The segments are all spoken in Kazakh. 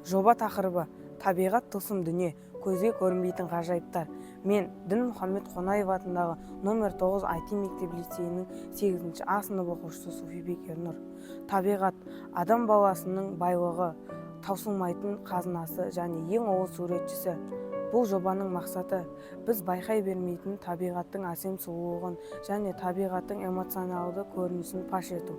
Жоба тақырыбы табиғат тылсым дүние, көзге көрінбейтін ғажайыптар. Мен Дінмұхаммед Қонаев атындағы номер 9 IT мектеп-лицейінің 8-ші А сынып оқушысы Суфибек Ернұр. Табиғат адам баласының байлығы, таусылмайтын қазынасы және ең ұлы суретшісі. Бұл жобаның мақсаты біз байқай бермейтін табиғаттың әсем сұлулығын және табиғаттың эмоционалды көрінісін паш ету.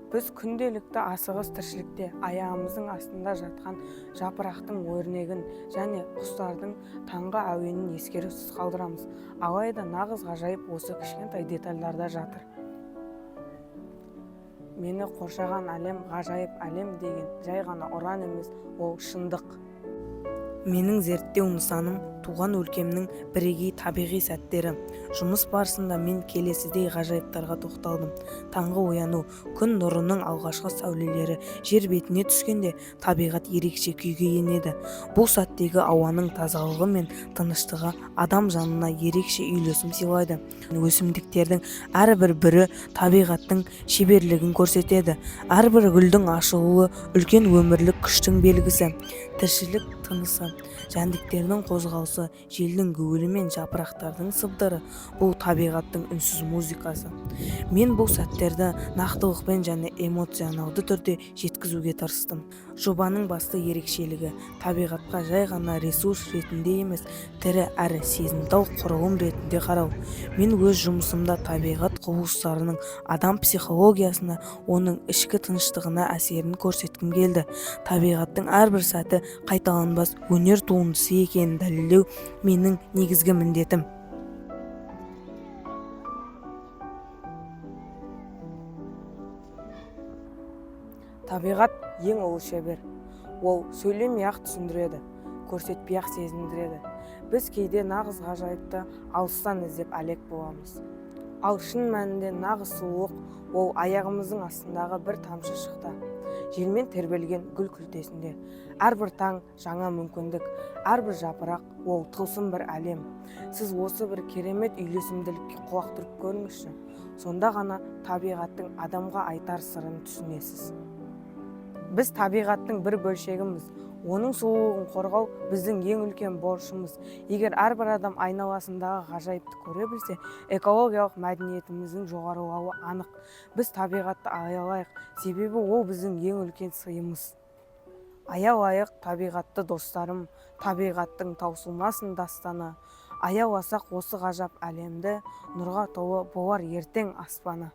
Біз күнделікті асығыс тіршілікте аяғымыздың астында жатқан жапырақтың өрнегін және құстардың таңғы әуенін ескерусіз қалдырамыз. Алайда нағыз ғажайып осы кішкентай детальдарда жатыр. Мені қоршаған әлем ғажайып әлем деген жай ғана ұран емес, ол шындық. Менің зерттеу нысаным туған өлкемнің бірегей табиғи сәттері. Жұмыс барысында мен келесідей ғажайыптарға тоқталдым. Таңғы ояну, күн нұрының алғашқы сәулелері жер бетіне түскенде табиғат ерекше күйге енеді. Бұл сәттегі ауаның тазалығы мен тыныштығы адам жанына ерекше үйлесім сыйлайды. Өсімдіктердің әрбір бірі табиғаттың шеберлігін көрсетеді. Әрбір гүлдің ашылуы үлкен өмірлік күштің белгісі. Тіршілік тынысы, жәндіктердің қозғалысы, желдің гуілі мен жапырақтардың сыбдыры — бұл табиғаттың үнсіз музыкасы. Мен бұл сәттерді нақтылықпен және эмоционалды түрде жеткізуге тырыстым. Жобаның басты ерекшелігі табиғатқа жай ғана ресурс ретінде емес, тірі әрі сезімтал құрылым ретінде қарау. Мен өз жұмысымда табиғат құбылыстарының адам психологиясына, оның ішкі тыныштығына әсерін көрсеткім келді. Табиғаттың әрбір сәті қайталанбас өнер туындысы екенін дәлелдеу менің негізгі міндетім. Табиғат ең ұлы шебер. Ол сөйлемей-ақ түсіндіреді, көрсетпей-ақ сезіндіреді. Біз кейде нағыз ғажайыпты алыстан іздеп әлек боламыз. Ал шын мәнінде нағыз сұлулық ол аяғымыздың астындағы бір тамшы шықта, желмен тербелген гүл күлтесінде. Әрбір таң жаңа мүмкіндік, әрбір жапырақ ол тылсым бір әлем. Сіз осы бір керемет үйлесімділікке құлақ түріп көріңізші. Сонда ғана табиғаттың адамға айтар сырын түсінесіз. Біз табиғаттың бір бөлшегіміз. Оның сұлулығын қорғау біздің ең үлкен борышымыз. Егер әрбір адам айналасындағы ғажайыпты көре білсе, экологиялық мәдениетіміздің жоғарылауы анық. Біз табиғатты аялайық, себебі ол біздің ең үлкен сыйымыз. Аялайық табиғатты достарым, табиғаттың таусылмасын дастаны. Аяласақ осы ғажап әлемді, нұрға толы болар ертең аспаны.